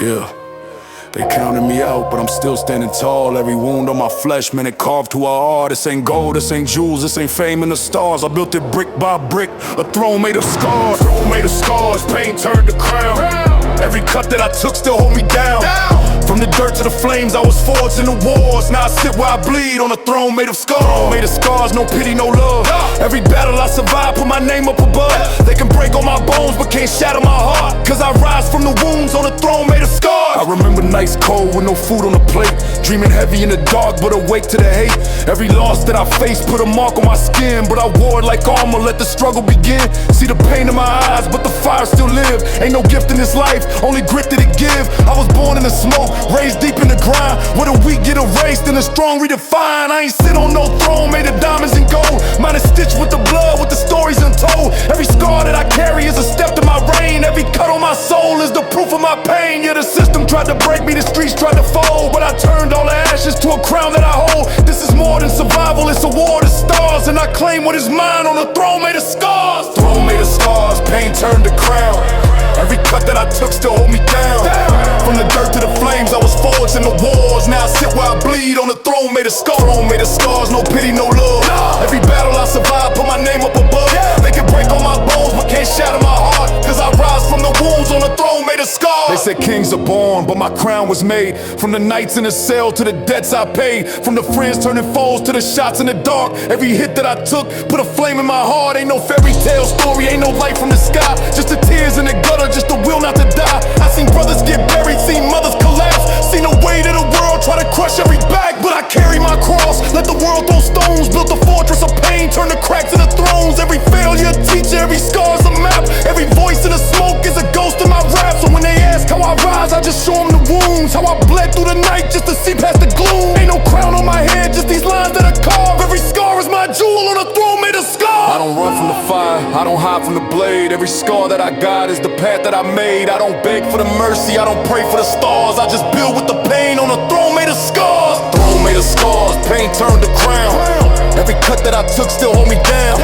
Yeah, they counted me out, but I'm still standing tall. Every wound on my flesh, man, it carved to a heart. This ain't gold, this ain't jewels, this ain't fame in the stars. I built it brick by brick, a throne made of scars. Throne made of scars, pain turned to crown. Every cut that I took still hold me down. From the dirt to the flames, I was forged in the wars. Now I sit where I bleed on a throne made of scars. Made of scars, no pity, no love. Every battle I survive, put my name up above. They can break all my bones, but can't shatter my heart. Cause I rise from the wounds on a throne made of scars. I remember nights cold with no food on the plate, dreaming heavy in the dark, but awake to the hate. Every loss that I faced put a mark on my skin, but I wore it like armor, let the struggle begin. See the pain in my eyes, but the fire still live. Ain't no gift in this life, only grit that it give. I was born in the smoke, raised deep in the grind, where the weak get erased and the strong redefined. I ain't sit on no throne made of diamonds and gold. Mine is stitched with the blood, with the stories untold. Every scar that I carry is a step to my reign. Every cut on my soul is the proof of my pain. Yeah, the system tried to break me, the streets tried to fold, but I turned all the ashes to a crown that I hold. This is more than survival, it's a war to stars, and I claim what is mine on a throne made of scars. Throne made of scars, pain turned to crown. Every cut that I took still hold me down. From the dirt to the flames, I was forged in the wars. Now I sit where I bleed on a throne made of scars. Throne made of scars, no pity, no love. Every battle I survive, put my name up above. They can break all my bones, but can't shatter my heart. Cause I rise from the wounds on a throne made of scars. They said kings are born, but my crown was made. From the nights in the cell to the debts I paid. From the friends turning foes to the shots in the dark. Every hit that I took put a flame in my heart. Ain't no fairy tale story, ain't no light from the sky. Just the tears in the gutter, just the will not to die. I seen brothers get buried, seen mothers collapse. Seen the weight of the world try to crush every back, but I carry my cross. Let the world throw stones, built a fortress of pain, turn the cracks into thrones. Every failure a teacher, every scar's a map. Every voice in the smoke is a ghost in my rap. So when they ask how I rise, I just show them the wounds. How I bled through the night just to see past the gloom. Ain't no crown on my head, just these lines that I carve. Every scar is my jewel on a throne made of scars. I don't run from the fire, I don't hide from the blade. Every scar that I got is the path that I made. I don't beg for the mercy, I don't pray for the stars. I just build with the pain on a throne made of scars. Throne made of scars, pain turned to crown. Every cut that I took still hold me down.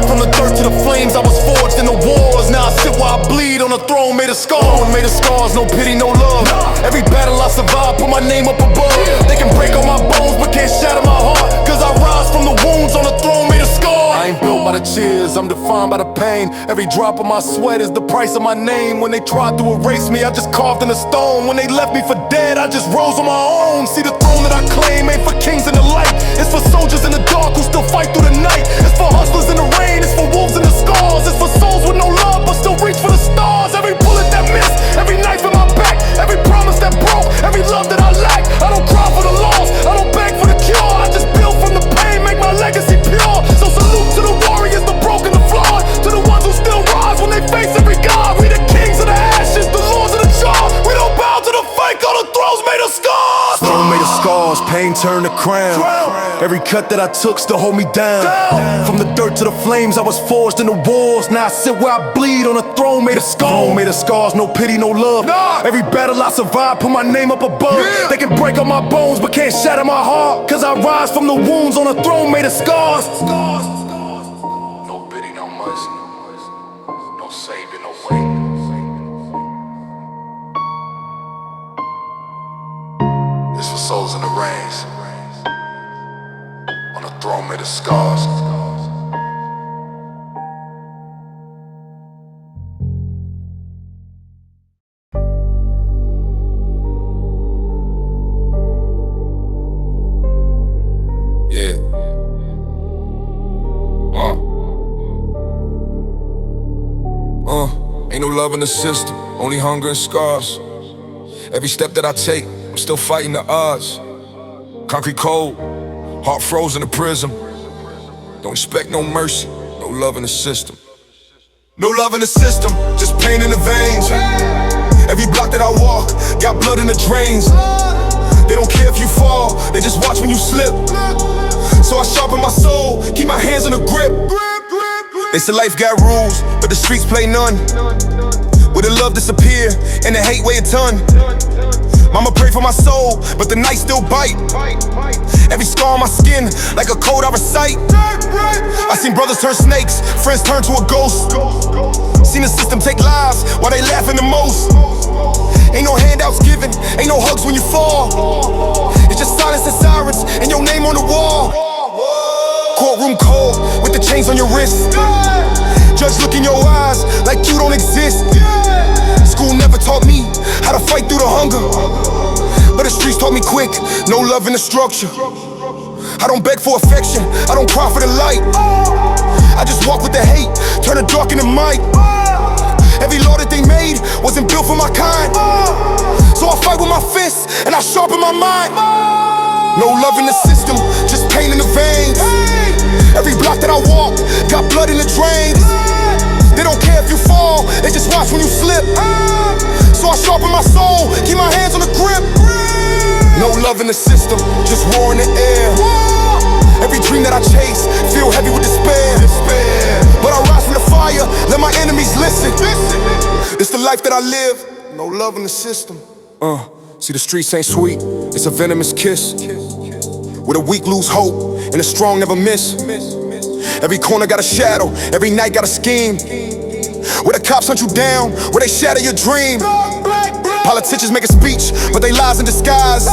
From the dirt to the flames, I was forged in the wars. Now I sit where I bleed on a throne made of scars. Throne made of scars, no pity, no love. Every battle I survive, put my name up above. They can break all my bones, but can't shatter my heart. Cause I rise from the wounds on a throne made of scars. I ain't built by the cheers, I'm defined by the pain. Every drop of my sweat is the price of my name. When they tried to erase me, I just carved in the stone. When they left me for dead, I just rose on my own. See, the throne that I claim ain't for kings in the light. It's for soldiers in the dark who still fight through the night. It's for hustlers in the rain, it's for wolves in the scars. It's for souls with no love but still reach for the stars. Every bullet that missed, every knife in my back, every promise that broke, every love that I lack. I don't cry for the loss, I don't beg for the cure. I just build from the pain, make my legacy pure. So salute to the warriors, the broken, the flawed, to the ones who still rise when they face every god. We the kings of the ashes, the lords of the jaw. We don't bow to the fake, all the thrones made of scars. Throne made of scars, pain turned to crown. Every cut that I took still hold me down. From the dirt to the flames, I was forged in the wars. Now I sit where I bleed on a throne made of scars. Throne made of scars, no pity, no love. Every battle I survive, put my name up above. They can break all my bones, but can't shatter my heart. Cause I rise from the wounds on a throne made of scars. No pity, no mercy, no savior, no way. It's for souls in the reigns, on a throne made of scars. Yeah. Ain't no love in the system, only hunger and scars. Every step that I take, I'm still fighting the odds. Concrete cold, heart frozen in prison. Don't expect no mercy, no love in the system. No love in the system, just pain in the veins. Every block that I walk, got blood in the drains. They don't care if you fall, they just watch when you slip. So I sharpen my soul, keep my hands on the grip. They say life got rules, but the streets play none. Where the love disappear, and the hate weigh a ton. Mama pray for my soul, but the night still bite. Every scar on my skin, like a code I recite. I seen brothers turn snakes, friends turn to a ghost. Seen the system take lives, while they laughing the most. Ain't no handouts, on your wrist. Judge look in your eyes like you don't exist. School never taught me how to fight through the hunger, but the streets taught me quick, no love in the structure. I don't beg for affection, I don't cry for the light. I just walk with the hate, turn the dark into might. Every law that they made wasn't built for my kind, so I fight with my fists and I sharpen my mind. No love in the system, just pain in the veins. Every block that I walk got blood in the drains. They don't care if you fall, they just watch when you slip. So I sharpen my soul, keep my hands on the grip. No love in the system, just war in the air. Every dream that I chase, feel heavy with despair. But I rise from the fire, let my enemies listen. It's the life that I live, no love in the system. See the streets ain't sweet, it's a venomous kiss. Where the weak lose hope, and the strong never miss. Every corner got a shadow, every night got a scheme. Where the cops hunt you down, where they shatter your dream. Politicians make a speech, but they lies in disguise.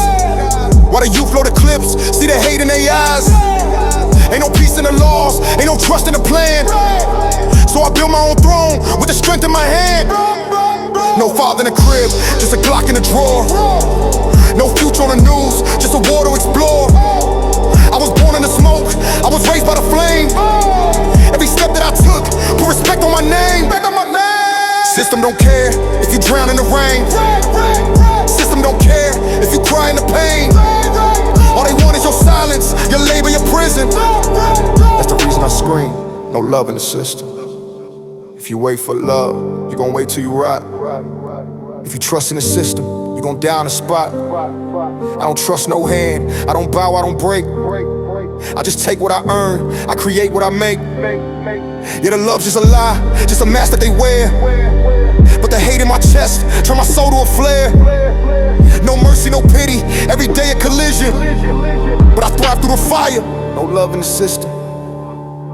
While the youth blow the clips, see the hate in their eyes. Ain't no peace in the laws, ain't no trust in the plan. So I build my own throne with the strength in my hand. No father in the crib, just a Glock in the drawer. No future on the news, just a war to explore. I was born in the smoke, I was raised by the flame. Every step that I took, put respect on my name. System don't care if you drown in the rain. System don't care if you cry in the pain. All they want is your silence, your labor, your prison. That's the reason I scream, no love in the system. If you wait for love, you gon' wait till you rot. If you trust in the system, you gon' die on the spot. I don't trust no hand, I don't bow, I don't break. I just take what I earn, I create what I make. Yeah, the love's just a lie, just a mask that they wear. But the hate in my chest turn my soul to a flare. No mercy, no pity, every day a collision. But I thrive through the fire, no love in the system.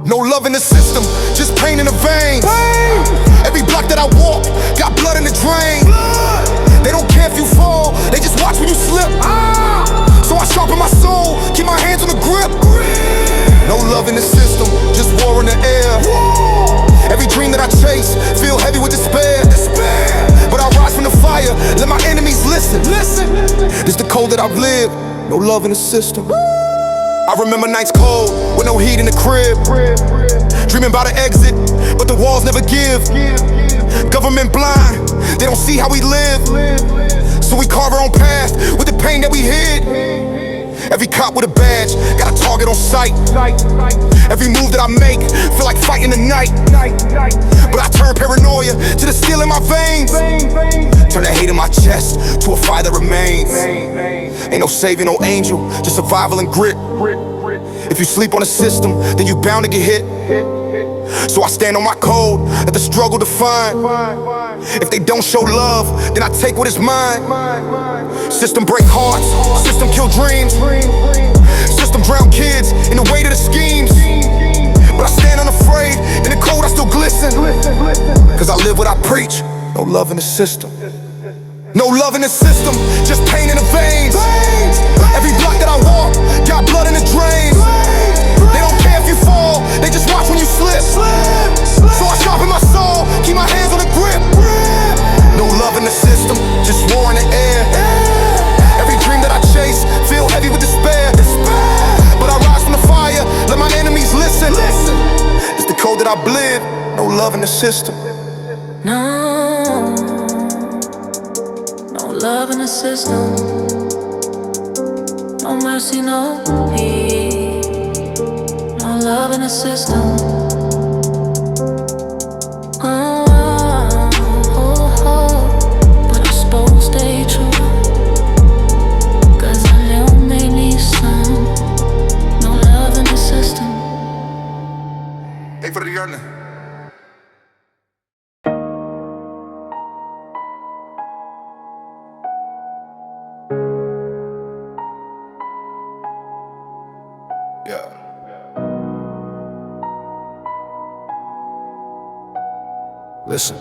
No love in the system, just pain in the veins. Every block that I walk, got blood in the drain. They don't care if you fall, they just watch when you slip. So I sharpen my soul, keep my hands on the grip. No love in the system, just war in the air. Every dream that I chase, feel heavy with despair. But I rise from the fire, let my enemies listen. This the code that I've lived, no love in the system. I remember nights cold, with no heat in the crib. Dreaming about an exit, but the walls never give. Government blind, they don't see how we live. So we carve our own path with the pain that we hid. Every cop with a badge, got a target on sight. Every move that I make, feel like fighting the night. But I turn paranoia to the steel in my veins. Turn the hate in my chest to a fire that remains. Ain't no saving, no angel, just survival and grit. If you sleep on the system, then you bound to get hit. So I stand on my code, let the struggle define. If they don't show love, then I take what is mine. System break hearts, system kill dreams. System drown kids in the weight of the schemes. But I stand unafraid, in the cold I still glisten. Cause I live what I preach, no love in the system. No love in the system, just pain in the veins. Every block that I walk, got blood in the drains. They don't care if you fall, they just watch when you slip. So I sharpen my soul, keep my hands on the grip. No love in the system, just war in the air. Every dream that I chase, feel heavy with despair. But I rise from the fire, let my enemies listen. It's the code that I live, no love in the system. No love in the system. No mercy, no peace. No love in the system. But I'm supposed to stay true. Cause I know they need some. No love in the system. Hey, for the yarn. Listen,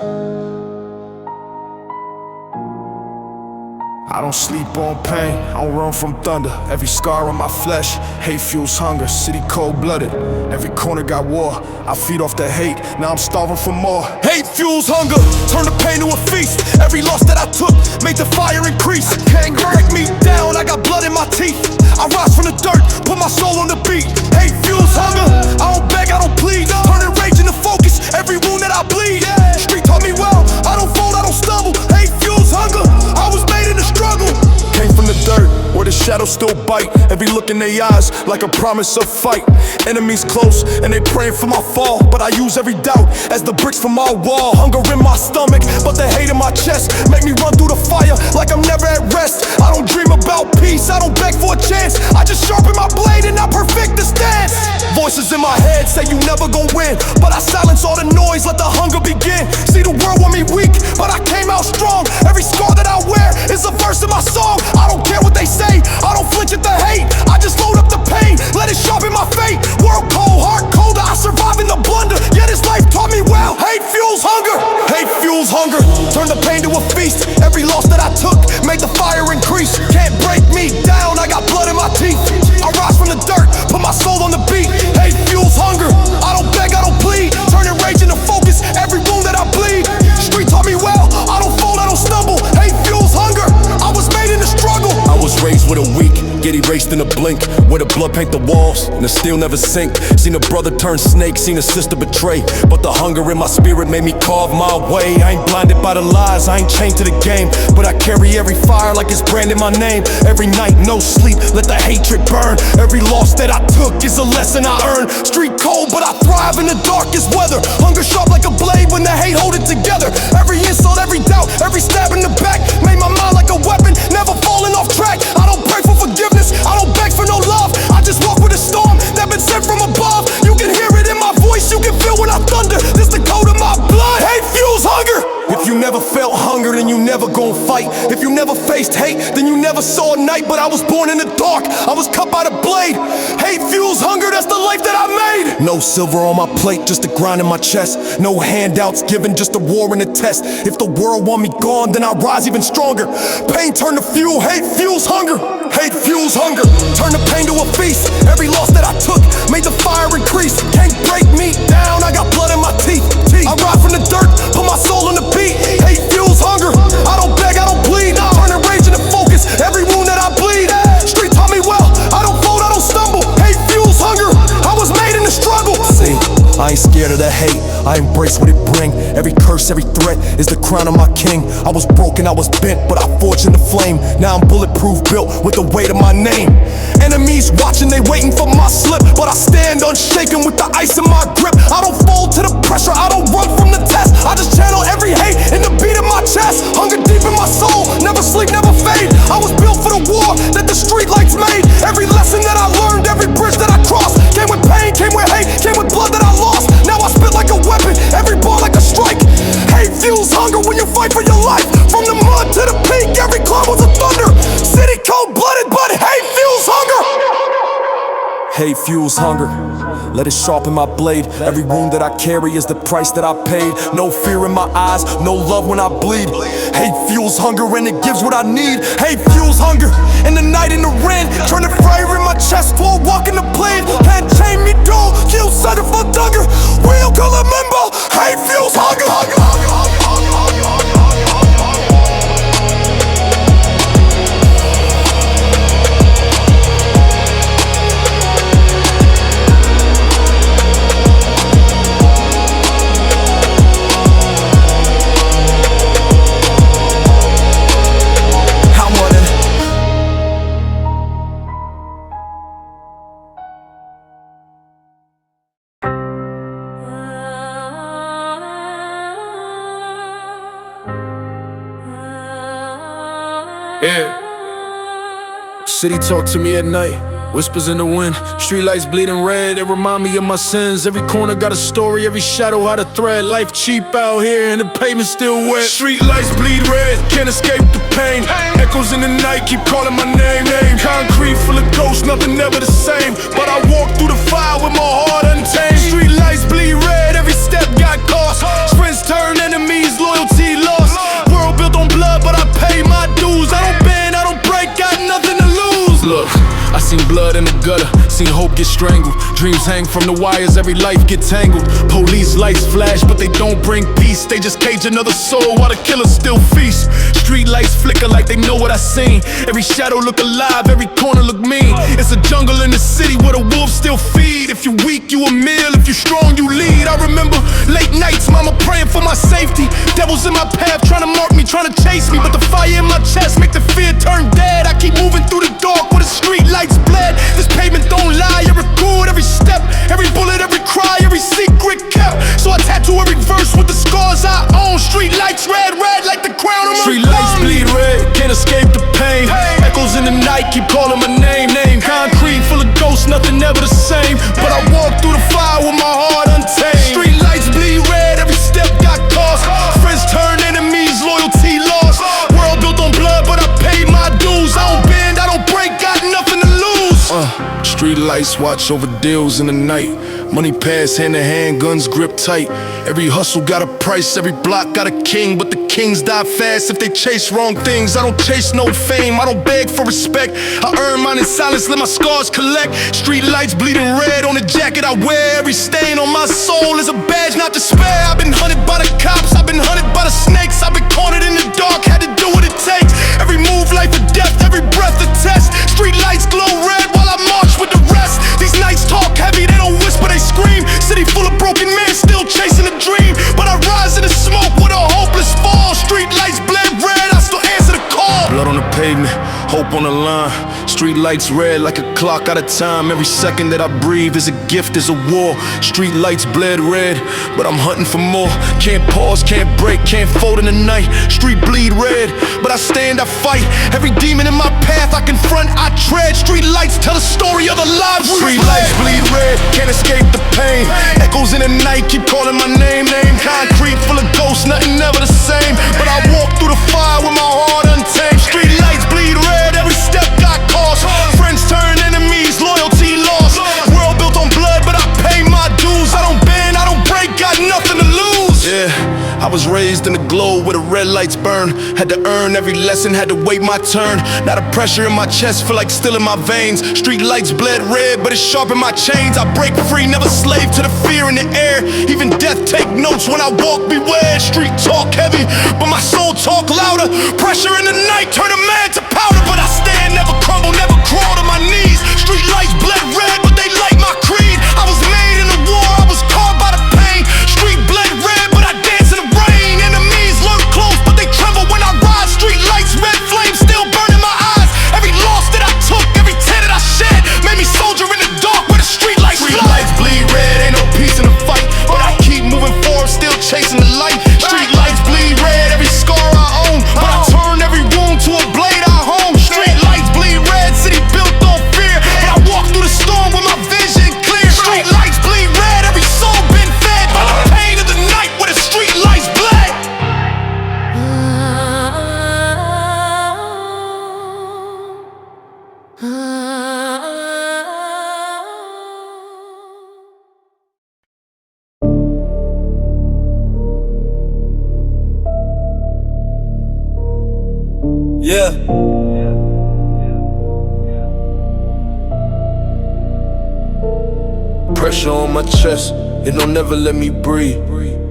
I don't sleep on pain, I don't run from thunder. Every scar on my flesh, hate fuels hunger. City cold-blooded, every corner got war. I feed off the hate, now I'm starving for more. Hate fuels hunger, turn the pain to a feast. Every loss that I took made the fire increase. Can't break me down, I got blood in my teeth. I rise from the dirt, put my soul on the beat. Hate fuels hunger, I don't beg, I don't plead. Turning rage into focus, every wound that I bleed. Street taught me well, I don't fold, I don't stumble. Hate fuels hunger, I was made in the struggle. Came from the dirt, where the shadows still bite. Every look in their eyes, like a promise of fight. Enemies close, and they praying for my fall. But I use every doubt as the bricks from my wall. Hunger in my stomach, but the hate in my chest make me run through the fire like I'm never at rest. I don't dream about peace, I don't beg for a chance. I just sharpen my blade and I perfect the stance. Voices in my head say you never gon' win, but I silence all the noise, let the hunger begin. See, the world want me weak, but I came out strong. Every scar that I wear is a verse in my song. I don't care what they say, I don't flinch at the hate. I just load up the pain, let it sharpen my fate. World cold, heart colder, I survive in the blunder. Yeah, this life taught me well. Hate fuels hunger, hate fuels hunger. Turn the pain to a feast. Every loss that I took made the fire increase. Can't break me down, I got blood in my teeth. I rise from the dirt, put my soul on the beat. Hate fuels hunger, I don't beg, I don't plead. Turning rage into focus, every wound that I bleed. Street taught me well, I don't fold, I don't stumble. Hate fuels hunger, I was made in the struggle. I was raised with a weak, get erased in a blink. Where the blood paint the walls, and the steel never sink. Seen a brother turn snake, seen a sister betray. But the hunger in my spirit made me carve my way. I ain't blinded by the lies, I ain't chained to the game. But I carry every fire like it's branded my name. Every night, no sleep, let the hatred burn. Every loss that I took is a lesson I earned. Street cold, but I thrive in the darkest weather. Hunger sharp like a blade when the hate hold it together. Every insult, every doubt, every stab in the back made my mind like a weapon, never falling off track. I don't pray for forgiveness, I don't beg for no love. I just walk with a storm that been sent from above. You can hear it in my voice, you can feel when I thunder. This the code of my blood. Hate fuels hunger. If you never felt hunger, then you never gon' fight. If you never faced hate, then you never saw a night. But I was born in the dark, I was cut by the blade. Hate fuels hunger, that's the life that I made. No silver on my plate, just a grind in my chest. No handouts given, just a war and a test. If the world want me gone, then I rise even stronger. Pain turn to fuel, hate fuels hunger. Hate fuels hunger, turn the pain to a feast. Every loss that I took made the fire increase. Can't break me down, I got blood in my teeth. I ride from the dirt, put my soul on the beat. Hate fuels hunger, I don't beg, I don't plead. Turning rage into focus, every wound that I bleed. Street taught me well, I don't fold, I don't stumble. Hate fuels hunger, I was made in the struggle. See, I ain't scared of the hate, I embrace what it bring. Every curse, every threat is the crown of my king. I was broken, I was bent, but I forged in the flame. Now I'm bulletproof, built with the weight of my name. Enemies watching, they waiting for my slip, but I stand unshaken with the ice in my grip. I don't fold to the pressure, I don't run from the test. I just channel every hate in the beat of my chest. Hunger deep in my soul, never sleep, never fade. I was built for the war that the street lights made. Every lesson that I learned, every bridge that I crossed, came with pain, came with hate, came with blood that I lost. Now I spit like a weapon, every ball like a strike. Hate fuels hunger when you fight for your life. From the mud to the peak, every cloud was a thunder. City cold-blooded, but hate fuels hunger. Hate fuels hunger, let it sharpen my blade. Every wound that I carry is the price that I paid. No fear in my eyes, no love when I bleed. Hate fuels hunger and it gives what I need. Hate fuels hunger, in the night in the rain, turning fire in my chest while walking the blade. Can't chain me down, kill settle for hunger. Real color member, hate fuels hunger. Yeah. City talk to me at night, whispers in the wind. Streetlights bleeding red, they remind me of my sins. Every corner got a story, every shadow had a thread. Life cheap out here and the pavement still wet. Streetlights bleed red, can't escape the pain. Echoes in the night keep calling my name. Concrete full of ghosts, nothing ever the same. But I walk through the fire with my heart untamed. Streetlights bleed red, every step got cost. Friends turn enemies, loyalty lost. World built on blood, but I pay my dues. I don't bend Seen blood in the gutter, seen hope get strangled. Dreams hang from the wires, every life get tangled. Police lights flash, but they don't bring peace. They just cage another soul while the killers still feast. Street lights flicker like they know what I seen. Every shadow look alive, every corner look mean. It's a jungle in the city where the wolves still feed. If you weak, you a meal. If you strong, you lead. I remember late nights, mama praying for my safety. Devils in my path trying to mark me, trying to chase me. But the fire in my chest make the fear turn dead. I keep moving through the dark where the street lights bled. This pavement don't lie, I record every step, every bullet, every cry, every secret kept. So I tattoo every verse with the scars I own. Street lights red, red like the crown of my Street lights bleed red, can't escape the pain. Echoes in the night keep calling my name. Concrete full of ghosts, nothing ever the same. But I walk through the fire with my heart untamed. Street lights bleed red, every step got cost. Friends turn enemies, loyalty lost. World built on blood, but I paid my dues. I don't bend, I don't break, got nothing to lose. Street lights watch over deals in the night. Money pass hand in hand, guns grip tight. Every hustle got a price, every block got a king. But the kings die fast if they chase wrong things. I don't chase no fame, I don't beg for respect. I earn mine in silence, let my scars collect. Street lights bleeding red on the jacket I wear. Every stain on my soul is a badge not to spare. I've been hunted by the cops, I've been hunted by the snakes. I've been cornered in the dark, had to do what it takes. Every move life or death, every breath a test. Street lights glow red while I march with the rest. These nights talk heavy, they don't whisper, they scream. City full of broken men still chasing a dream. But I rise in the smoke with a hopeless fall. Street lights bled red, I still answer the call. Blood on the pavement, hope on the line. Street lights red like a clock out of time. Every second that I breathe is a gift, is a war. Street lights bled red, but I'm hunting for more. Can't pause, can't break, can't fold in the night. Street bleed red, but I stand, I fight. Every demon in my path I confront, I tread. Street lights tell the story of the lives we Street lights bleed red, can't escape the pain. Echoes in the night keep calling my name. Concrete full of ghosts, nothing ever the same. But I walk through the fire with my heart untamed. Street lights bleed red, every step got cost. Friends turn enemies, loyalty lost. World built on blood, but I pay my dues. I don't bend, I don't break, got nothing to lose. Yeah, I was raised in the glow where the red lights burn. Had to earn every lesson, had to wait my turn. Now the pressure in my chest feel like still in my veins. Street lights bled red, but it's sharp in my chains. I break free, never slave to the fear in the air. Even death take notes when I walk, beware. Street talk heavy, but my soul talk louder. Pressure in the night turn a man to powder. But I stand, never crumble, never crawl to my knees. Street lights bled red, but they light my creed. I was made in the war, I was carved by the pain. Street bled red, but I dance in the rain. Enemies lurk close, but they tremble when I rise. Street lights, red flames still burn in my eyes. Every loss that I took, every tear that I shed, made me soldier in the dark where the street lights flood. Street lights bleed red, ain't no peace in the fight. But I keep moving forward, still chasing the light. Street lights bleed red, every scar I own. But I turn every wound to a blade I hone. Street lights bleed red, city built on fear. But I walk through the storm with my vision clear. Street lights bleed red, every soul been fed by the pain of the night where the street lights bled. Yeah. Pressure on my chest, it don't never let me breathe.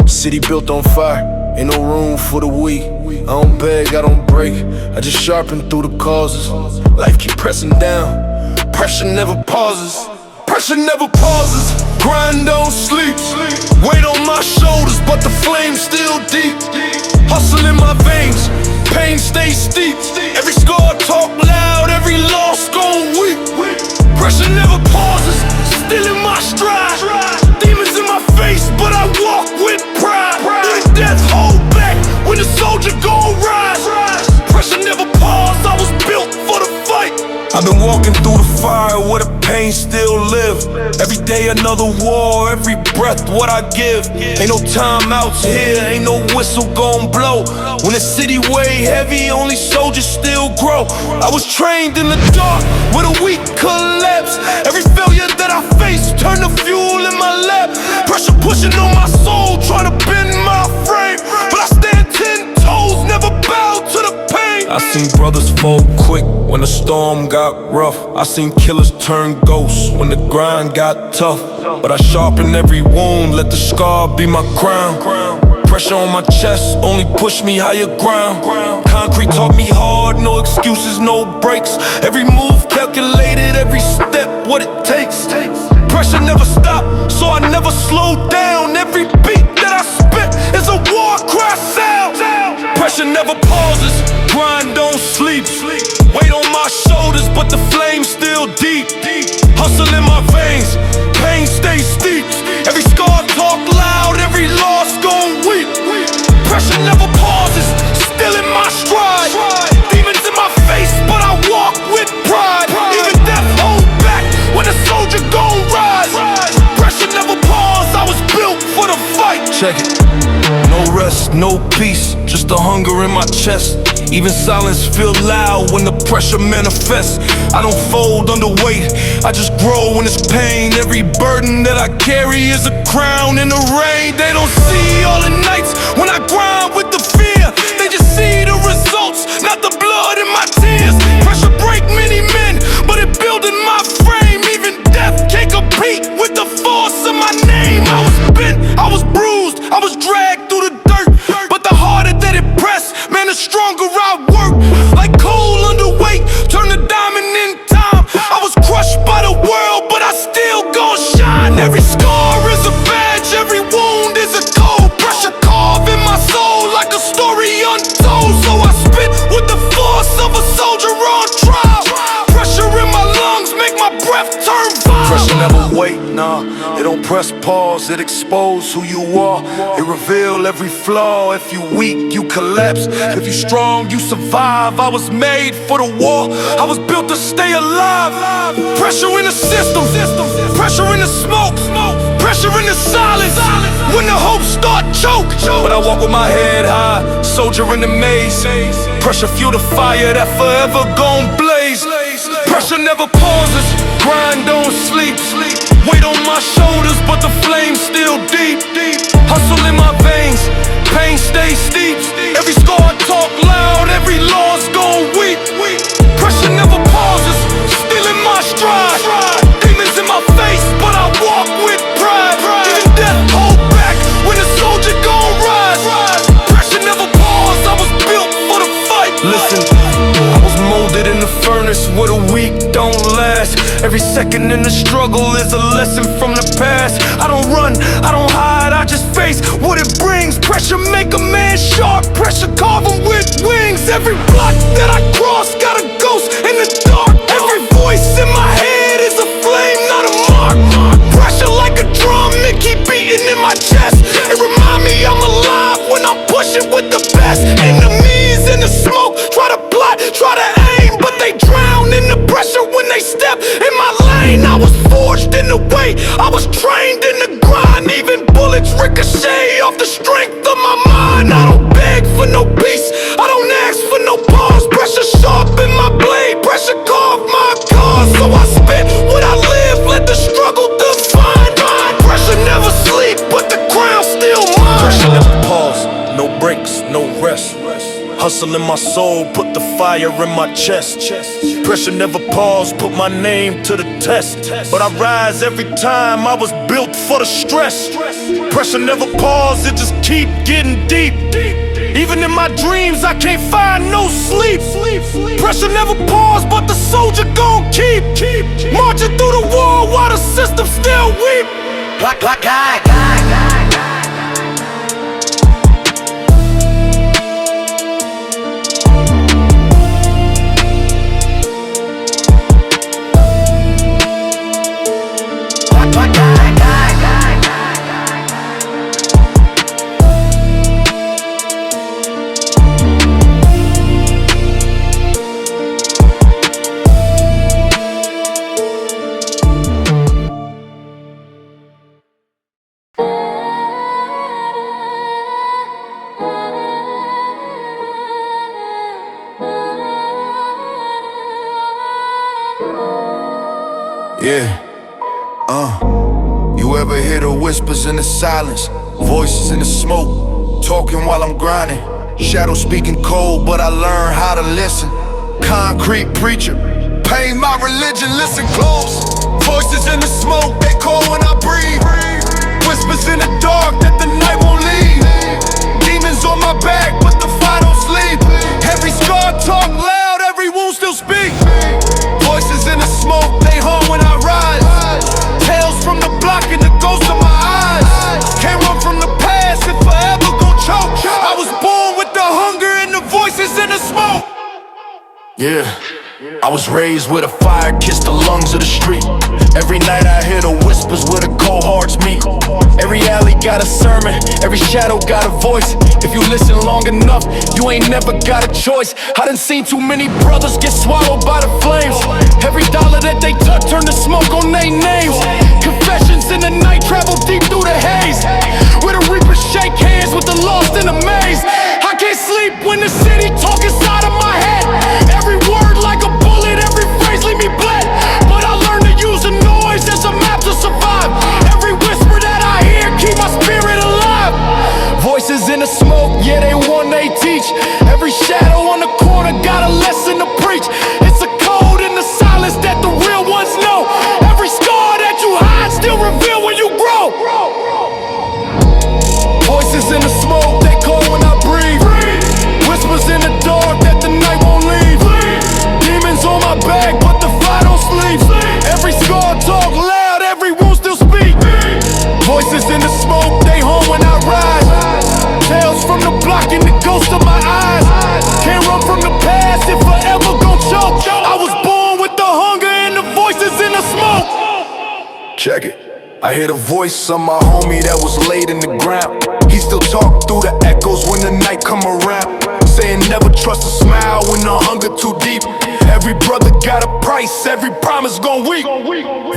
City built on fire, ain't no room for the weak. I don't beg, I don't break, I just sharpen through the causes. Life keep pressing down, pressure never pauses. Pressure never pauses, grind don't sleep. Weight on my shoulders, but the flame still deep. Hustle in my veins, pain stays steep. Every scar talk loud, every loss gon' weep. Pressure never pauses, still in my stride. Demons in my face, but I walk with pride. Even death hold back when the soldier gon' rise. Pressure never pause, I was built for the fight. I've been walking through the fire where the pain still live. Every day another war, every breath what I give. Ain't no timeouts here, ain't no whistle gon' blow. When the city weigh heavy, only soldiers still grow. I was trained in the dark where the weak collapse. Every failure that I face turn to fuel in my lap. Pressure pushing on my soul, trying to bend my frame. But I stand 10 toes, never bow to the pain. I seen brothers fold quick when the storm got rough. I seen killers turn ghosts when the grind got tough. But I sharpened every wound, let the scar be my crown. Pressure on my chest, only push me higher ground. Concrete taught me hard, no excuses, no breaks. Every move calculated, every step, what it takes. Pressure never stopped, so I never slowed down. Every beat that I spit is a war cry sound. Pressure never pauses, grind don't sleep. Weight on my shoulders, but the flame still deep. Hustle in my veins, pain stays steep. Every scar talk loud, every loss gon' weep. Pressure never pauses, still in my stride. Demons in my face, but I walk with pride. Even death hold back when a soldier gon' rise. Pressure never pause, I was built for the fight. Check it. No rest, no peace, just the hunger in my chest. Even silence feel loud when the pressure manifests. I don't fold under weight, I just grow in this pain. Every burden that I carry is a crown in the rain. They don't see all the nights when I grind with the fear. They just see the results, not the blood in my tears. Pressure break many men, but it building my frame. Even death can't compete with the force of my name. I was bent, I was bruised, I was dragged through the dirt. But the harder that it pressed, man, the stronger I work. Like coal under weight, turn the diamond in time. I was crushed by the world, but I still gon' shine. Every scar is a badge, every wound is a code. Pressure carved in my soul like a story untold. So I spit with the force of a soldier on trial. Pressure in my lungs make my breath turn vile. Pressure never wait, nah. It don't press pause, it expose who you are. It reveal every flaw. If you weak, you collapse. If you strong, you survive. I was made for the war, I was built to stay alive. Pressure in the system, pressure in the smoke, pressure in the silence. When the hopes start choke, but I walk with my head high, soldier in the maze. Pressure fuel the fire that forever gon' blaze. Pressure never pauses, grind don't sleep. Weight on my shoulders, but the flame still deep. Hustle in my veins, pain stays steep. Every scar talk loud, every loss gon' weep. Pressure never pauses, still in my stride. Demons in my face, but I walk with pride. Even death hold back when a soldier gon' rise. Pressure never pause, I was built for the fight. Listen, I was molded in the furnace where the weak don't last. Every second in the struggle is a lesson from the past. I don't run, I don't hide, I just face what it brings. Pressure make a man sharp, pressure carve him with wings. Every block that I cross got a ghost in the dark. Every voice in my head is a flame, not a mark. Pressure like a drum, it keep beating in my chest. It remind me I'm alive when I'm pushing with the best. Enemies in the smoke, try to plot, try to aim, but they drown in the pressure when they step in my lane. I was forged in the way, I was trained in the grind. Even bullets ricochet off the strength of my mind. I don't beg for no peace, I don't ask for no pause. Pressure sharp in my blade, pressure carve my cause. So I spit what I live, let the struggle define mine. Pressure never sleep, but the crown still mine. Pressure never pause, no breaks, no rest. Hustle in my soul, put the fire in my chest. Pressure never pause, put my name to the test. But I rise every time, I was built for the stress. Pressure never pause, it just keep getting deep. Even in my dreams, I can't find no sleep. Pressure never pause, but the soldier gon' keep marching through the war while the system still weep. Yeah, you ever hear the whispers in the silence, voices in the smoke, talking while I'm grinding? Shadow speaking cold, but I learned how to listen. Concrete preacher, pain my religion, listen close. Voices in the smoke, they call when I breathe. Whispers in the dark that the night won't leave. Demons on my back, but the fire don't sleep. Every scar talk loud, every wound still speak. Voices in the smoke, they hum when I rise. Tales from the block and the ghost of my eyes. Can't run from the past, it forever gon' choke. I was born with the hunger and the voices in the smoke. Yeah, I was raised with a fire kiss the lungs of the street. Every night I hear the whispers where the cold hearts meet. Every alley got a sermon, every shadow got a voice. If you listen long enough, you ain't never got a choice. I done seen too many brothers get swallowed by the flames. Every dollar that they touch turn to smoke on their names. Confessions in the night travel deep through the haze, where the reapers shake hands with the lost in the maze. I can't sleep when the city talk inside of my head. Every word like a bullet, every phrase leave me bled. But I learned to use the noise as a map to survive. Every whisper that I hear keep my spirit alive. Voices in the smoke, yeah they one they teach. Every shadow on the corner got a lesson to preach. It's a code in the silence that the real ones know. Every scar that you hide still reveal when you grow. Voices in the smoke, they call when I breathe. Whispers in the dark that the night won't leave. Demons on my back, but the fire don't sleep. Every scar talk loud, every wound still speak. Voices in the smoke, they hum when I rise. Tales from the block and the ghost of my eyes. Can't run from the past, it forever gon' choke. I was born with the hunger and the voices in the smoke. Check it. I hear the voice of my homie that was laid in the ground. He still talk through the echoes when the night come around, saying never trust a smile when the hunger too deep. Every brother got a price, every promise gon' weep.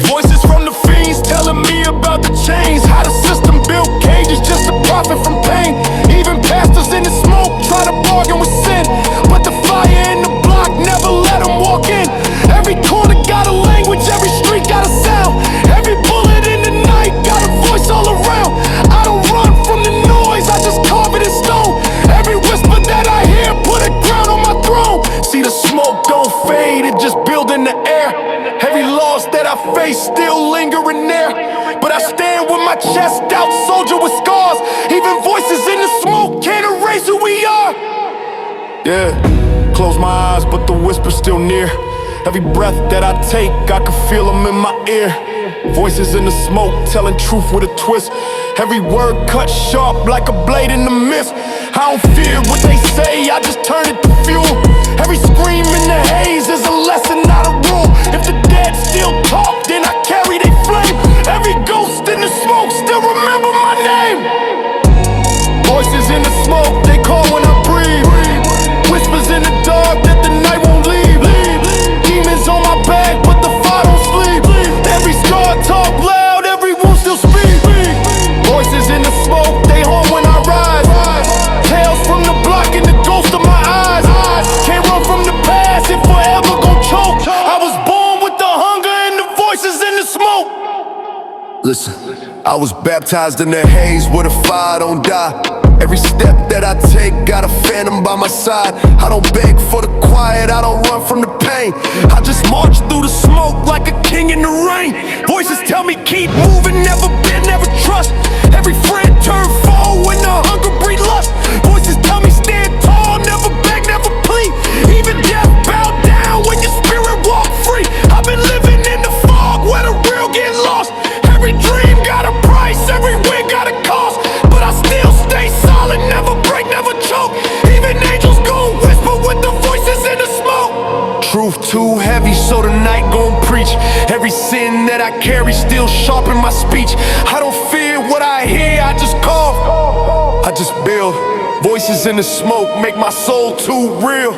Voices from the fiends telling me about the chains. How the system built cages just to profit from pain. Even pastors in the smoke try to bargain with sin, but the fire in the block never let them walk in. Every corner got a language, every street got a sound. Every bullet in the night got a voice all around. I don't run from the noise, I just carve it in stone. Every whisper that I hear put a crown on my throne. See the smoke don't fade, it just build in the air. Every loss that I face still lingering there, but I stand with my chest out, soldier with scars. Even voices in the smoke can't erase who we are. Yeah, close my eyes but the whisper's still near. Every breath that I take, I can feel them in my ear. Voices in the smoke, telling truth with a twist. Every word cut sharp like a blade in the mist. I don't fear what they say, I just turn it to fuel. Every scream in the haze is a lesson, not a rule. If the dead still talk, then I carry they flame. Every ghost in the smoke still remember my name. Voices in the smoke, they call when I breathe. Whispers in the dark that the night won't leave. Demons on my back, but the fire don't sleep. Every scar talk loud, every wound still speak. Voices in the smoke, they hum when I rise. Tales from the block and the ghost of my eyes. Can't run from the past, it forever gon' choke. I was born with the hunger and the voices in the smoke. Listen, I was baptized in the haze where the fire don't die. Every step that I take got a phantom by my side. I don't beg for the quiet, I don't run from the pain. I just march through the smoke like a king in the rain. Voices tell me keep moving, never bend, never trust. Every friend turn foe when the hunger breed lust. Voices tell me stand tall, never beg, never plead. Even death bow down when your spirit walk free. I've been living in the fog where the real get lost. Every dream got a price, every win got a cost. But I still stay solid, never break, never choke. Even angels gon' whisper with the voices in the smoke. Truth too heavy, so the night gon' preach. Every sin that I carry still sharpen my speech. I don't fear what I hear, I just cough, I just build. Voices in the smoke make my soul too real.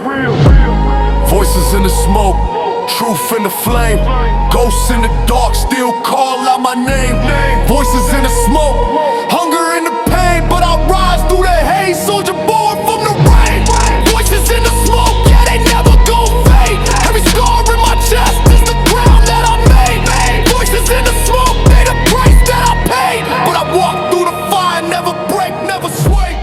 Voices in the smoke, truth in the flame. Ghosts in the dark still call out my name. Voices in the smoke, hunger in the pain, but I rise through the haze, soldier born from the rain. Voices in the smoke, yeah they never gon' fade. Every scar in my chest is the ground that I made. Voices in the smoke, they the price that I paid. But I walk through the fire, never break, never sway.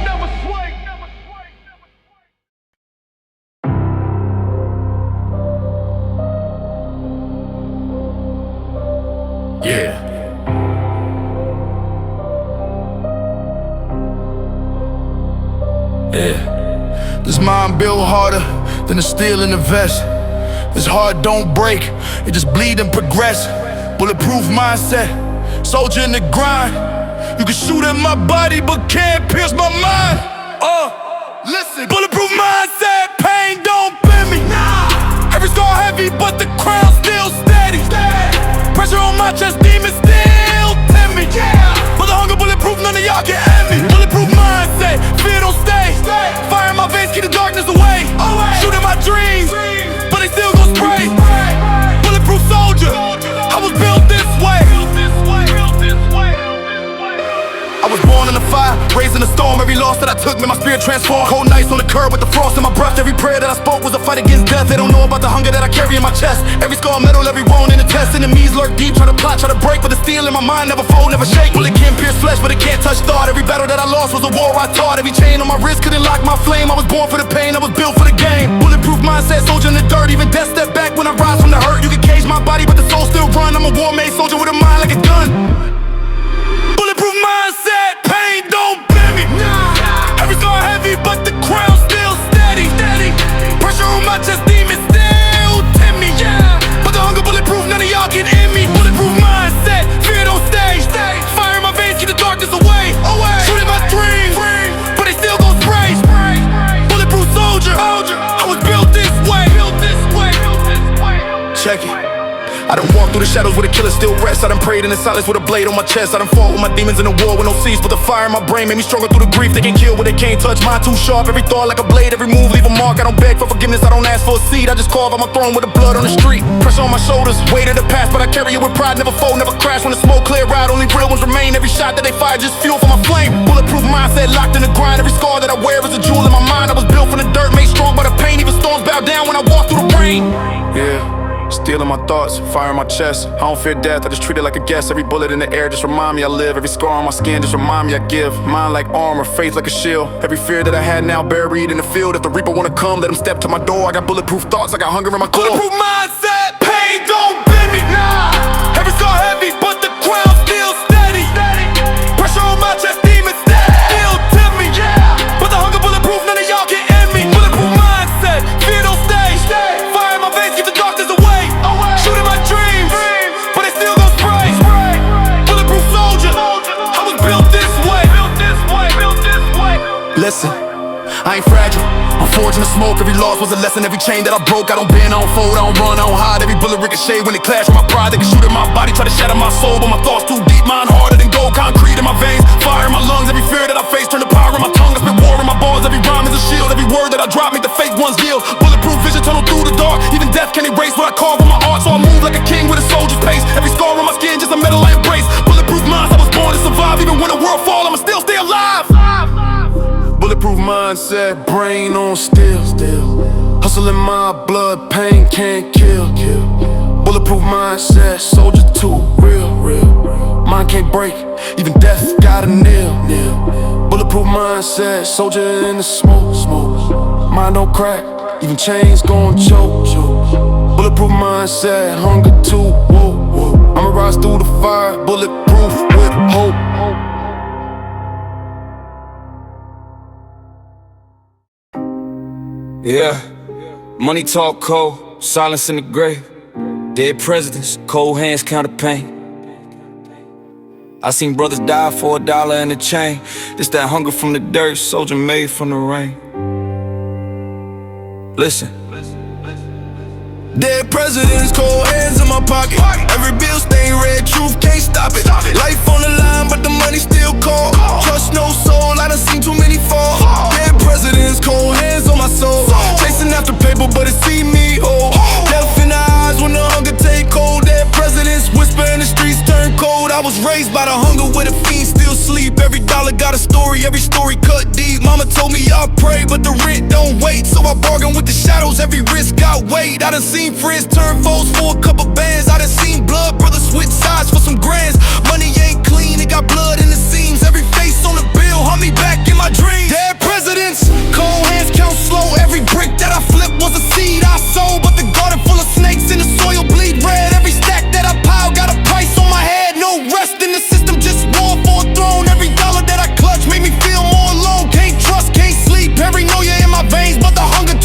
built harder than the steel in the vest. This heart don't break, it just bleed and progress. Bulletproof mindset, soldier in the grind. You can shoot at my body but can't pierce my mind. Listen, bulletproof mindset, pain don't bend me. Every scar heavy but the crown still steady. Pressure on my chest, demons still tempt me. But the hunger bulletproof, none of y'all can end me. Bulletproof mindset, fear don't stay. Fire in my veins, keep the darkness away. Shooting my dreams, but they still gon' spray. Bulletproof soldier, I was built this way. I was born in the fire, raised in the storm. Every loss that I took made my spirit transform. Cold nights on the curb with the frost in my breath. Every prayer that I spoke was a fight against death. They don't know about the hunger that I carry in my chest. Every scar metal, every wound in the test. Enemies lurk deep, try to plot, try to break. But the steel in my mind never fold, never shake. Well, it can't pierce flesh, but it can't touch thought. Every battle that I lost was a war I taught. Every chain on my wrist couldn't lock my flame. I was born for the pain, I was built for the game. Bulletproof mindset, soldier in the dirt. Even death step back when I rise from the hurt. You can cage my body, but the soul still run. I'm a war-made soldier with a mind like a gun. Bulletproof mindset, pain don't bend me. Every scar heavy, but the crown still steady. Pressure on my chest, demons still tempt me. But the hunger bulletproof, none of y'all can end me. Bulletproof mindset, fear don't stay. Fire in my veins, keep the darkness away. Shooting my dreams, but they still gon' spray. Bulletproof soldier, I was built this way. Check it. I done walked through the shadows where the killer still rests. I done prayed in the silence with a blade on my chest. I done fought with my demons in the war with no cease. But the fire in my brain made me stronger through the grief. They can kill what they can't touch, mine too sharp. Every thought like a blade, every move leave a mark. I don't beg for forgiveness, I don't ask for a seed. I just carve out my throne with the blood on the street. Pressure on my shoulders, weight of the past, but I carry it with pride. Never fold, never crash. When the smoke clear out, only real ones remain. Every shot that they fire just fuel for my flame. Bulletproof mindset, locked in the grind. Every scar that I wear is a jewel in my mind. I was built from the dirt, made strong by the pain. Even storms bow down when I walk through the rain. Stealing my thoughts, fire in my chest. I don't fear death, I just treat it like a guest. Every bullet in the air just remind me I live. Every scar on my skin just remind me I give. Mind like armor, faith like a shield. Every fear that I had now buried in the field. If the reaper wanna come, let him step to my door. I got bulletproof thoughts, I got hunger in my core. Bulletproof mindset, pain don't bend me. Every scar heavy, but the crown still steady. Pressure on my chest, demons still tempt me. But the hunger bulletproof, none of y'all can end me. Bulletproof mindset, fear don't stay. Fire in my veins, keep the darkness away. Shooting my dreams, but they still gon' spray. Bulletproof soldier, I was built this way. Listen, I ain't fragile, I'm forging the smoke. Every loss was a lesson, every chain that I broke. I don't bend, I don't fold, I don't run, I don't hide. Every bullet ricochet when it clash with my pride. They can shoot at my body, try to shatter my soul, but my thoughts too deep, mine harder than gold. Concrete in my veins, fire in my lungs. Every fear that I face turn to power in my tongue. I spit war in my bars, every rhyme is a shield. Every word that I drop make the fake ones yield. Bulletproof vision tunnel through the dark. Even death can erase what I carve with my art. So I move like a king with a soldier's pace. Every scar on my skin just a medal I embrace. Bulletproof minds, I was born to survive. Even when the world fall, I'ma still stay alive. Bulletproof mindset, brain on steel. Hustle in my blood, pain can't kill. Bulletproof mindset, soldier too real. Mind can't break, even death gotta kneel. Bulletproof mindset, soldier in the smoke. Mind don't crack, even chains gon' choke. Bulletproof mindset, hunger too woke. I'ma rise through the fire, bulletproof with hope. Money talk cold, silence in the grave. Dead presidents, cold hands count the pain. I seen brothers die for $1 in a chain. This that hunger from the dirt, soldier made from the rain. Listen. Dead presidents, cold hands in my pocket. Every bill stain red, truth can't stop it. Life on the line, but the money still cold. Trust no soul, I done seen too many fall. Dead presidents, cold hands on my soul. Chasing after paper, but it see me whole. Death in the eyes when the hunger take hold. Dead presidents whisper in the streets turn cold. I was raised by the hunger where the fiends still sleep. Every dollar got a story, every story cut deep. Mama told me I'll pray, but the rent don't wait. So I bargain with the shadows, every risk got weight. I done seen friends turn foes for a couple bands. I done seen blood brothers switch sides for some grands. Money ain't clean, it got blood in the seams. Every face on the bill, hunt me back in my dreams. Dead presidents, cold hands count slow. Every brick that I flip was a seed I sowed. But the garden full of snakes and the soil bleed red. Every stack that I pile got a price on my head. No rest in the system, just war for a throne. Every dollar that I clutch made me feel more alone. Can't trust, can't sleep, paranoia in my veins, but the hunger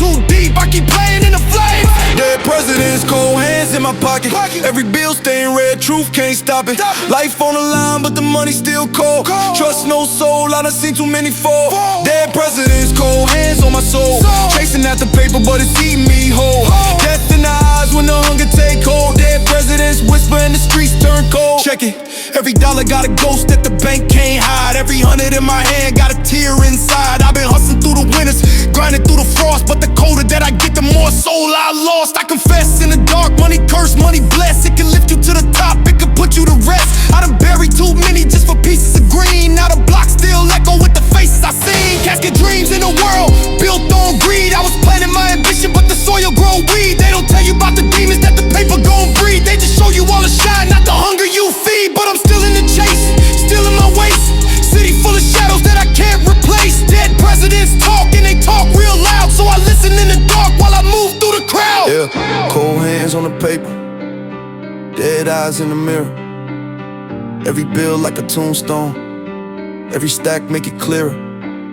my pocket. Every bill staying red, truth can't stop it. Life on the line, but the money still cold. Trust no soul, I done seen too many fall. Dead presidents, cold hands on my soul. Chasing after paper, but it's eating me whole. Death in the eyes when the hunger take hold. Dead presidents whisper and the streets turn cold. Check it, every dollar got a ghost that the bank can't hide. Every hundred in my hand got a tear inside. I've been hustling through the winters, grinding through the frost, but the colder that I get, the more soul I lost. I confess in the dark, money cursed, money blessed. It can lift you to the top, it can put you to rest. I done buried too many just for pieces of green. Now the block still echo with the faces I seen. Casket dreams in a world built on greed. I was planting my ambition, but the soil grow weed. They don't tell you about the demons that the paper gon' breed. They just show you all the shine, not the hunger you feed. But I'm still in the chase, still in my waist. City full of shadows that I can't replace. Dead presidents talk and they talk real loud, so I listen in the dark while I move through the crowd. Yeah, cold hands on the paper, dead eyes in the mirror. Every bill like a tombstone, every stack make it clearer.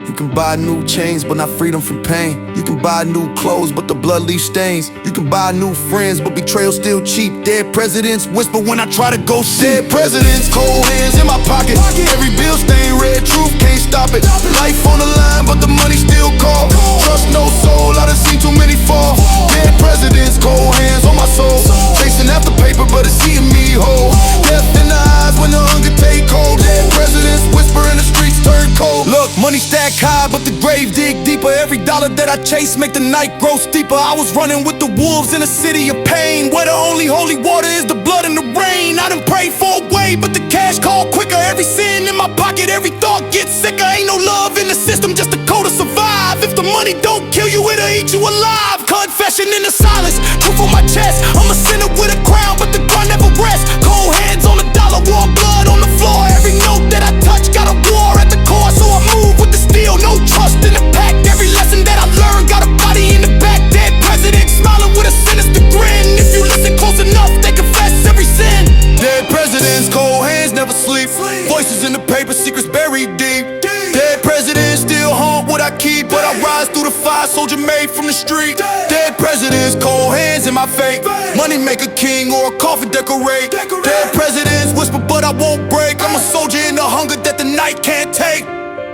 You can buy new chains, but not freedom from pain. You can buy new clothes, but the blood leaves stains. You can buy new friends, but betrayal still cheap. Dead presidents whisper when I try to go see. Dead presidents, cold hands in my pocket. Every bill stain red, truth can't stop it. Life on the line, but the money still call. Trust no soul, I done seen too many fall. Dead presidents, cold hands on my soul. Chasing after paper, but it's eating me whole. Death in the eyes when the hunger take hold. Dead presidents whisper and the streets turn cold. Look, money stack high, but the grave dig deeper. Every dollar that I chase make the night grow steeper. I was running with the wolves in a city of pain, where the only holy water is the blood and the rain. I done prayed for a way, but the cash called quicker. Every sin in my pocket, every thought gets sicker. Ain't no love in the system, just a code to survive. If the money don't kill you, it'll eat you alive. Confession in the silence, truth on my chest. I'm a sinner with a crown, but the crown never rests. Cold hands on the dollar, warm blood on the floor. Every note that I touch got a war at the core, so I move with the steel. No trust in the pack. Every lesson that I learned got a body in the back. Dead president smiling with a sinister grin. If you listen close enough, they confess every sin. Dead presidents, cold hands never sleep. Voices in the paper, secrets buried deep. Dead presidents still haunt what I keep, but I rise through the fire, soldier made from the street. Dead presidents, cold hands in my fate. Money make a king or a coffin decorate. Dead presidents whisper, but I won't break. I'm a soldier in the hunger that the night can't take.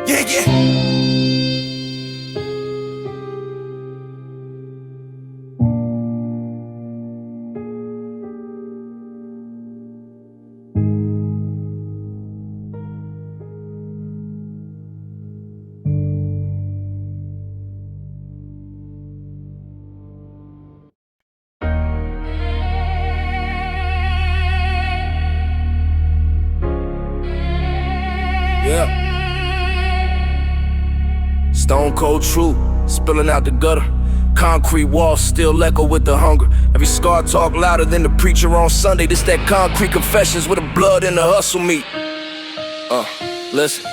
Yeah, yeah. Yeah. Stone cold truth, spilling out the gutter. Concrete walls still echo with the hunger. Every scar talk louder than the preacher on Sunday. This that concrete confessions where the blood and the hustle meet. Listen.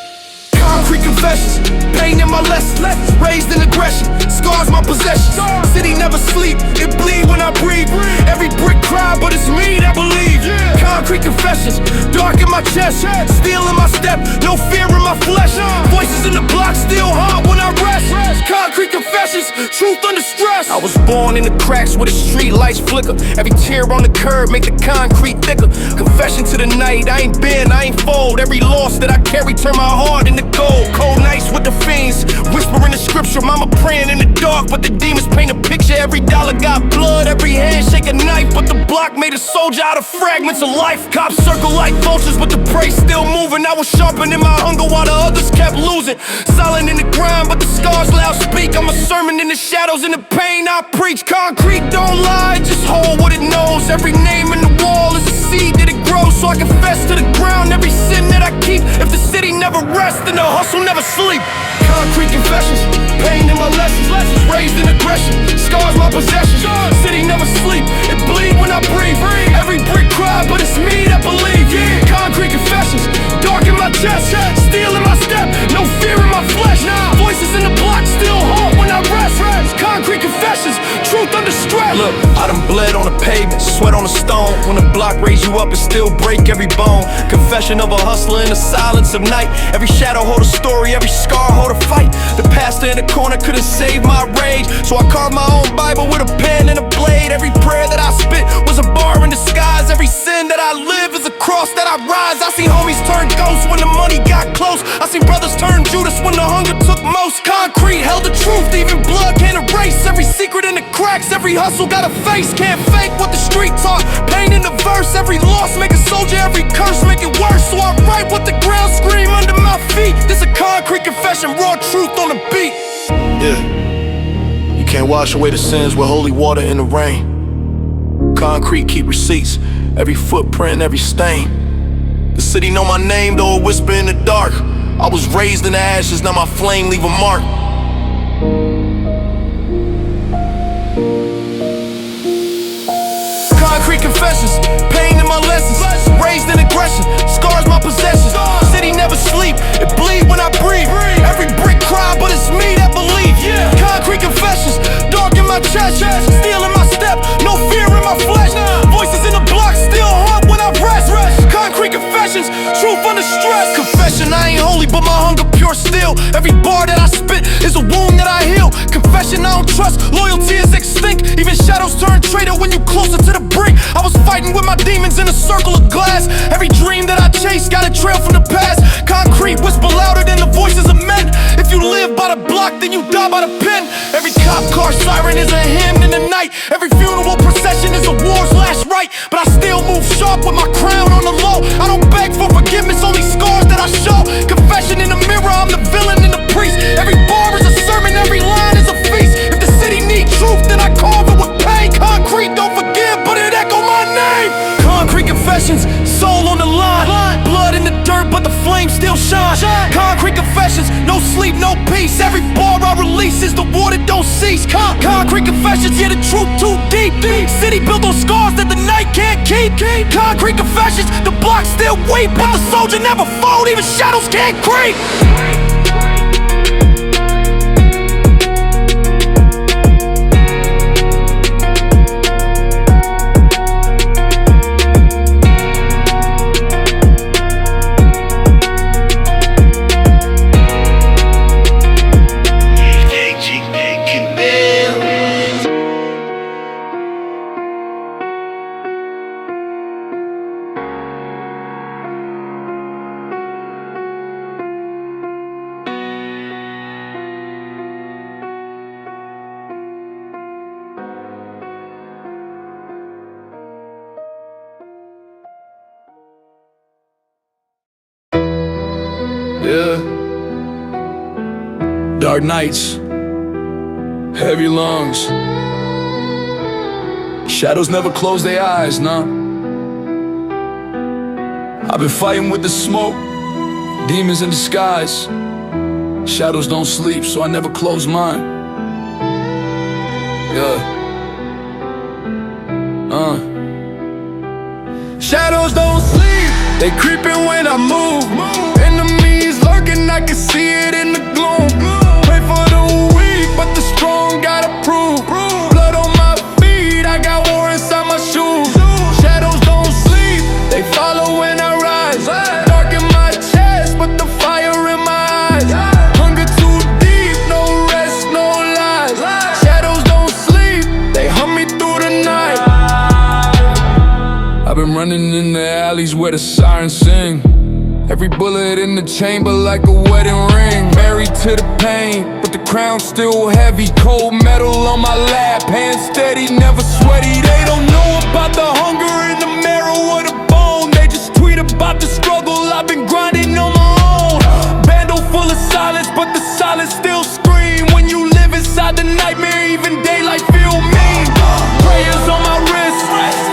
Concrete confessions, pain in my lessons. Raised in aggression, scars my possessions. City never sleep, it bleed when I breathe. Every brick cry, but it's me that believe. Concrete confessions, dark in my chest. Steel in my step, no fear in my flesh. Voices in the block still haunt when I rest. Concrete confessions, truth under stress. I was born in the cracks where the street lights flicker. Every tear on the curb make the concrete thicker. Confession to the night, I ain't bend, I ain't fold. Every loss that I carry turn my heart into gold. Cold nights with the fiends, whispering the scripture. Mama praying in the dark, but the demons paint a picture. Every dollar got blood, every hand shake a knife, but the block made a soldier out of fragments of life. Cops circle like vultures, but the prey still moving. I was sharpening my hunger while the others kept losing. Silent in the grind, but the scars loud speak. I'm a sermon in the shadows, in the pain I preach. Concrete don't lie, just hold what it knows. Every name in the wall is a seed that it grows. So I confess to the ground every sin that I keep. If the city never rests, then the hustle never sleep. Concrete confessions, pain in my lessons. Raised in aggression, scars my possessions. City never sleep, it bleed when I breathe. Every brick cry, but it's me that believe. Concrete confessions, dark in my chest. Steel in my step, no fear in my flesh. Voices in the block still haunt when I rest. Concrete confessions, truth under stress. Look, I done bled on the pavement, sweat on the stone. When the block raise you up, it still break every bone. Confession of a hustler in the silence of night. Every shadow hold a story, every scar hold a fight. The pastor in the corner couldn't save my rage, so I carved my own Bible with a pen and a blade. Every prayer that I spit was a bar disguise. Every sin that I live is a cross that I rise. I seen homies turn ghosts when the money got close. I seen brothers turn Judas when the hunger took most. Concrete held the truth, even blood can't erase. Every secret in the cracks, every hustle got a face. Can't fake what the street taught, pain in the verse. Every loss make a soldier, every curse make it worse. So I write what the ground scream under my feet. This a concrete confession, raw truth on the beat. Yeah, you can't wash away the sins with holy water in the rain. Concrete keep receipts, every footprint, every stain. The city know my name, though a whisper in the dark. I was raised in the ashes, now my flame leave a mark. Concrete confessions, pain in my lessons. Raised in aggression, scars my possessions. City never sleep, it bleed when I breathe. Every brick cry, but it's me that believe. Concrete confessions, dark in my chest. Steel in my step, no fear in my flesh. Voices in the block, still haunt when I rest. Concrete confessions, truth under stress. Confession, I ain't holy, but my hunger pure still. Every bar that I spit is a wound that I heal. Confession, I don't trust, loyalty is extinct. Even shadows turn traitor when you closer to the brink. I was fighting with my demons in a circle of glass. Every dream that I chase got a trail from the past. Concrete whisper louder than the voices of men. If you live by the block, then you die by the pen. Every cop car siren is a hymn in the night. Every funeral procession is a war's last rite. But I still move sharp with my crown on the low. I don't beg for forgiveness, only scars that I show. Confession in the mirror, I'm the villain and the priest. Every bar is a sermon, every line is a feast. If the city need truth, then I carve it with pain. Concrete don't forgive, but it echo my name. Concrete confessions, soul on the line. Blood in the dirt, but the flame still shine. Concrete confessions, no sleep, no peace. Every bar I release is the war that don't cease. Concrete confessions, yeah, the truth too deep. City built on scars that the night can't keep. Concrete confessions, the block still weep, but the soldier never fold, even shadows can't creep. Yeah. Dark nights, heavy lungs. Shadows never close their eyes, nah. I've been fighting with the smoke, demons in disguise. Shadows don't sleep, so I never close mine. Yeah. Shadows don't sleep, they creeping when I move. Enemies lurking, I can see it in the gloom. Pray for the weak, but the strong gotta prove. Blood on my feet, I got war inside my shoes. Shadows don't sleep, they follow when I rise. Dark in my chest, but the fire in my eyes. Hunger too deep, no rest, no lies. Shadows don't sleep, they hunt me through the night. I've been running in the alleys where the sirens sing. Every bullet in the chamber like a wedding ring. Married to the pain, but the crown's still heavy. Cold metal on my lap, hands steady, never sweaty. They don't know about the hunger in the marrow or the bone. They just tweet about the struggle, I've been grinding on my own. Bando full of silence, but the silence still scream. When you live inside the nightmare, even daylight feel mean. Prayers on my wrist,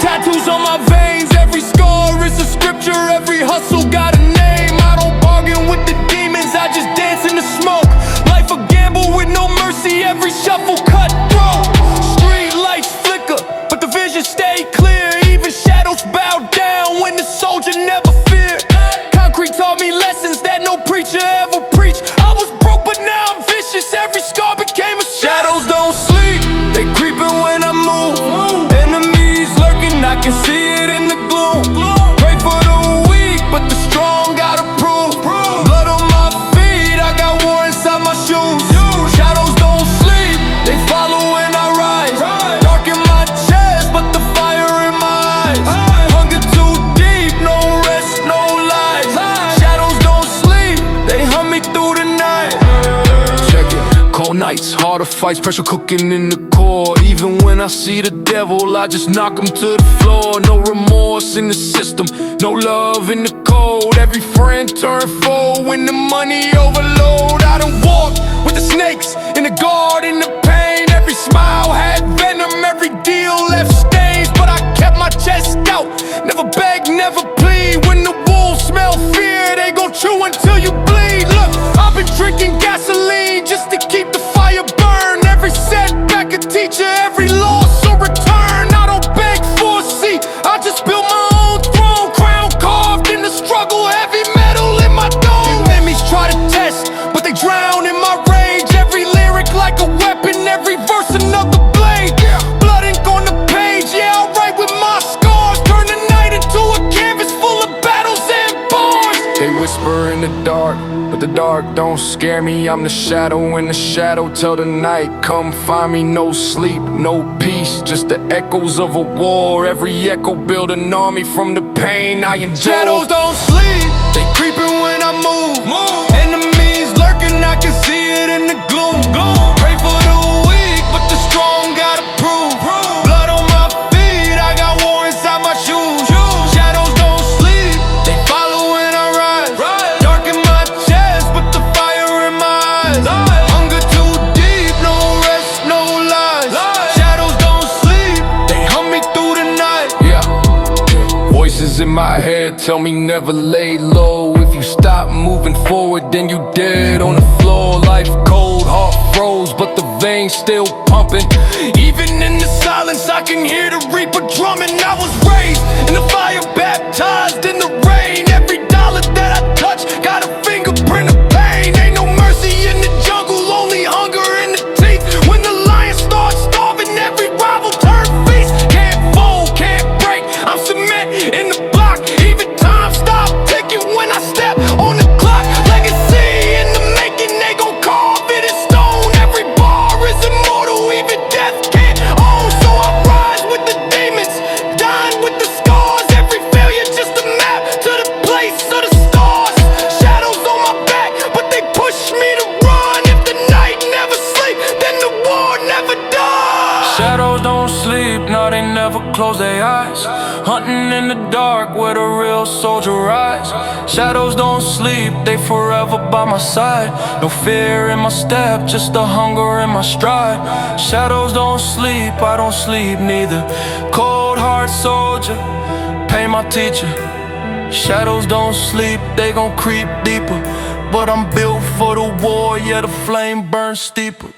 tattoos on my veins. Every scar is a scripture, every hustle got a name. I don't bargain with the demons, I just dance in the smoke. Life a gamble with no mercy, every shuffle cut throat. Street lights flicker, but the vision the fights, pressure cooking in the core. Even when I see the devil, I just knock him to the floor. No remorse in the system, no love in the code. Every friend turn foe when the money overload. I done walked with the snakes in the garden, the pain. Every smile had venom, every deal left stains. But I kept my chest out, never beg, never plead. When the wolves smell fear, they gon' chew until you bleed. Look, I've been drinking gasoline just to keep the fire burn. Every setback a teacher, every loss a return. I don't beg for a seat, I just built my own throne. Crown carved in the struggle, heavy metal in my dome. Enemies try to test, but they drown in my rage. Every lyric like a weapon, every verse another blade. Blood ink on the page, yeah, I write with my scars. Turn the night into a canvas full of battles and bars. They whisper in the dark, but the dark don't scare me. I'm the shadow in the shadow till the night come find me. No sleep, no peace, just the echoes of a war. Every echo build an army from the pain I endure. Shadows don't sleep, they creeping when I move. Enemies lurking, I can see it in the gloom. Pray for the weak, but the strong gotta prove. Blood on my feet, I got war inside my shoes. Shadows don't sleep, they follow when I rise. Dark in my chest, but the fire in my eyes. Hunger too deep, no rest, no lies. Shadows don't sleep, they hum me through the night. Yeah. Voices in my head tell me never lay low. If you stop moving forward, then you dead on the floor. Life cold, heart froze, but the veins still pumping. Even in the silence, I can hear the reaper drumming. I was raised in the fire, baptized in the rain. Every dollar that I touch got a fingerprint of pain. Ain't no mercy in the jungle, only hunger in the teeth. When the lion starts starving, every rival turn feast. Can't fold, can't break, I'm cement in the block. Even time stop ticking when I step on the clock. Legacy in the making, they gon' carve it in stone. Every bar is immortal, even death can't own. So I rise with the demons, dying with the scars. Every failure just a map to the place of the stars. Shadows on my back, but they push me to run. If the night never sleep, then the war never dies. Shadows don't sleep, no, they never close their eyes. Hunting in the dark where the real soldier rise. Shadows don't sleep, they forever by my side. No fear in my step, just the hunger in my stride. Shadows don't sleep, I don't sleep neither. Cold heart soldier, pain my teacher. Shadows don't sleep, they gon' creep deeper. But I'm built for the war, yeah, the flame burns steeper.